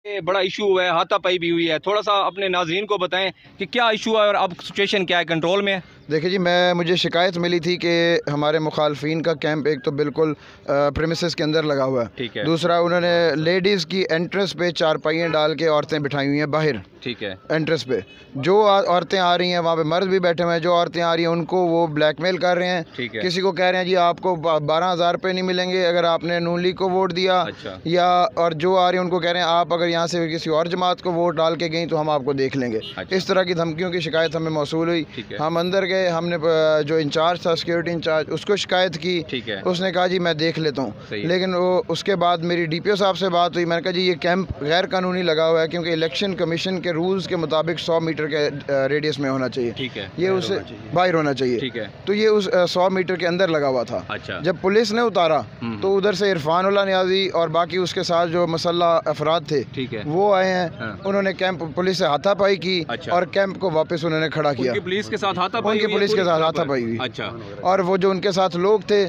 ये बड़ा इशू हुआ है, हाथापाई भी हुई है, थोड़ा सा अपने नाज़रीन को बताएं कि क्या इशू है और अब सिचुएशन क्या है, कंट्रोल में है? देखिए जी, मुझे शिकायत मिली थी कि हमारे मुखालफिन का कैंप एक तो बिल्कुल प्रेमिसेस के अंदर लगा हुआ है। ठीक है। दूसरा, उन्होंने लेडीज़ की एंट्रेंस पे चारपाइयाँ डाल के औरतें बिठाई हुई हैं बाहर। ठीक है। एंट्रेंस पे जो औरतें आ रही हैं, वहाँ पे मर्द भी बैठे हुए हैं, जो औरतें आ रही हैं उनको वो ब्लैकमेल कर रहे हैं। ठीक है। किसी को कह रहे हैं जी आपको 12,000 रुपये नहीं मिलेंगे अगर आपने नून लीग को वोट दिया। अच्छा। या और जो आ रही हैं उनको कह रहे हैं आप अगर यहाँ से किसी और जमात को वोट डाल के गई तो हम आपको देख लेंगे। अच्छा। इस तरह की धमकियों की शिकायत हमें मौसूल हुई। हम अंदर गए, हमने जो इंचार्ज था सिक्योरिटी इंचार्ज उसको शिकायत की। ठीक है। उसने कहा जी मैं देख लेता हूँ, लेकिन उसके बाद मेरी DPO साहब से बात हुई। मैंने कहा जी ये कैंप गैर कानूनी लगा हुआ है क्योंकि इलेक्शन कमीशन के रूल्स के मुताबिक 100 मीटर के रेडियस में होना चाहिए। ठीक है। ये उसे बाहर होना चाहिए। ठीक है। तो ये उस 100 मीटर के अंदर लगा हुआ था। अच्छा। जब पुलिस ने उतारा तो उधर से इरफान उल्ला नियाजी और बाकी उसके साथ जो मसल्ला अफराद थे, ठीक है, वो आए हैं। हाँ। उन्होंने कैंप पुलिस से हाथापाई की। अच्छा। और कैंप को वापस उन्होंने खड़ा किया। पुलिस के साथ हाथापाई उनकी पुलिस के साथ हाथापाई हुई। अच्छा। और वो जो उनके साथ लोग थे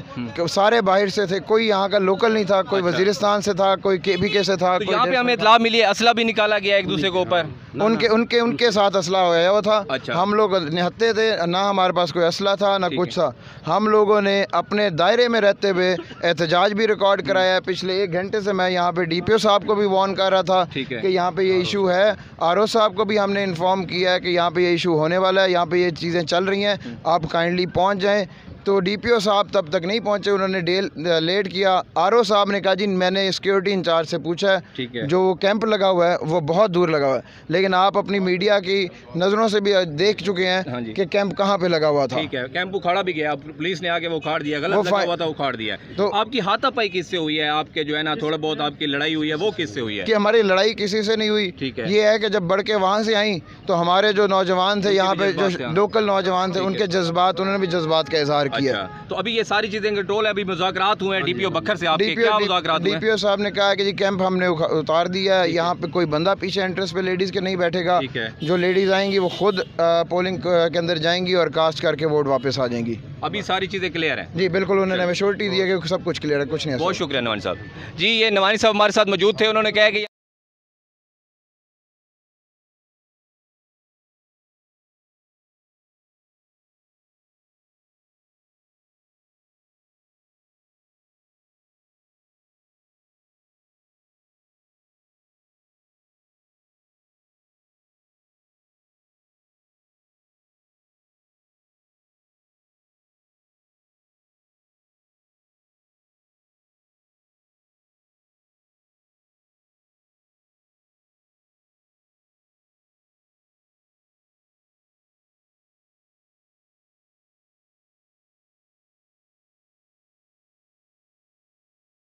सारे बाहर से थे, कोई यहाँ का लोकल नहीं था, कोई वजीरिस्तान से था, कोई KBK से था। तो यहाँ पे हमें इत्तला मिली है असला भी निकाला गया एक दूसरे के ऊपर, उनके साथ असला होया वो था। अच्छा। हम लोग निहत्ते थे, ना हमारे पास कोई असला था ना कुछ था। हम लोगों ने अपने दायरे में रहते हुए एहतजाज भी रिकॉर्ड कराया है। पिछले 1 घंटे से मैं यहाँ पे DPO साहब को भी वार्न कर रहा था कि यहाँ पे ये इशू है। RO साहब को भी हमने इन्फॉर्म किया है कि यहाँ पे ये इशू होने वाला है, यहाँ पे ये चीज़ें चल रही हैं, आप काइंडली पहुँच जाएँ। तो DPO साहब तब तक नहीं पहुंचे, उन्होंने लेट किया। RO साहब ने कहा जी मैंने सिक्योरिटी इंचार्ज से पूछा है, जो कैंप लगा हुआ है वो बहुत दूर लगा हुआ है, लेकिन आप अपनी मीडिया की नज़रों से भी देख चुके हैं कि कैंप कहाँ पे लगा हुआ था। ठीक है। कैंप उखाड़ा भी गया, पुलिस ने आके वो उखाड़ दिया, गलत लगा हुआ था उखाड़ दिया। तो आपकी हाथापाई किससे हुई है? आपके जो है ना थोड़ा बहुत आपकी लड़ाई हुई है वो किससे हुई है? कि हमारी लड़ाई किसी से नहीं हुई। ठीक है। ये है कि जब बढ़ के वहाँ से आई तो हमारे जो नौजवान थे यहाँ पे, जो लोकल नौजवान थे, उनके जज्बात, उन्होंने भी जज्बात का इजहार किया। तो अभी ये सारी चीजें कंट्रोल है, अभी मुज़ाकरात हुए हैं DPO बखर से, आपके क्या मुज़ाकरात हुए? DPO साहब ने कहा कि जी कैंप हमने उतार दिया है, यहाँ पे कोई बंदा पीछे एंट्रेंस पे लेडीज़ के नहीं बैठेगा। जो लेडीज़ आएंगी वो खुद पोलिंग के अंदर जाएंगी और कास्ट करके वोट वापस आ जाएंगी। अभी सारी चीज़ें क्लियर है? जी बिल्कुल, उन्होंने हमें श्योरिटी दी है कि सब कुछ क्लियर है, कुछ नहीं है। बहुत शुक्रिया नवानी साहब जी। ये नवानी साहब हमारे साथ मौजूद थे, उन्होंने कहा कि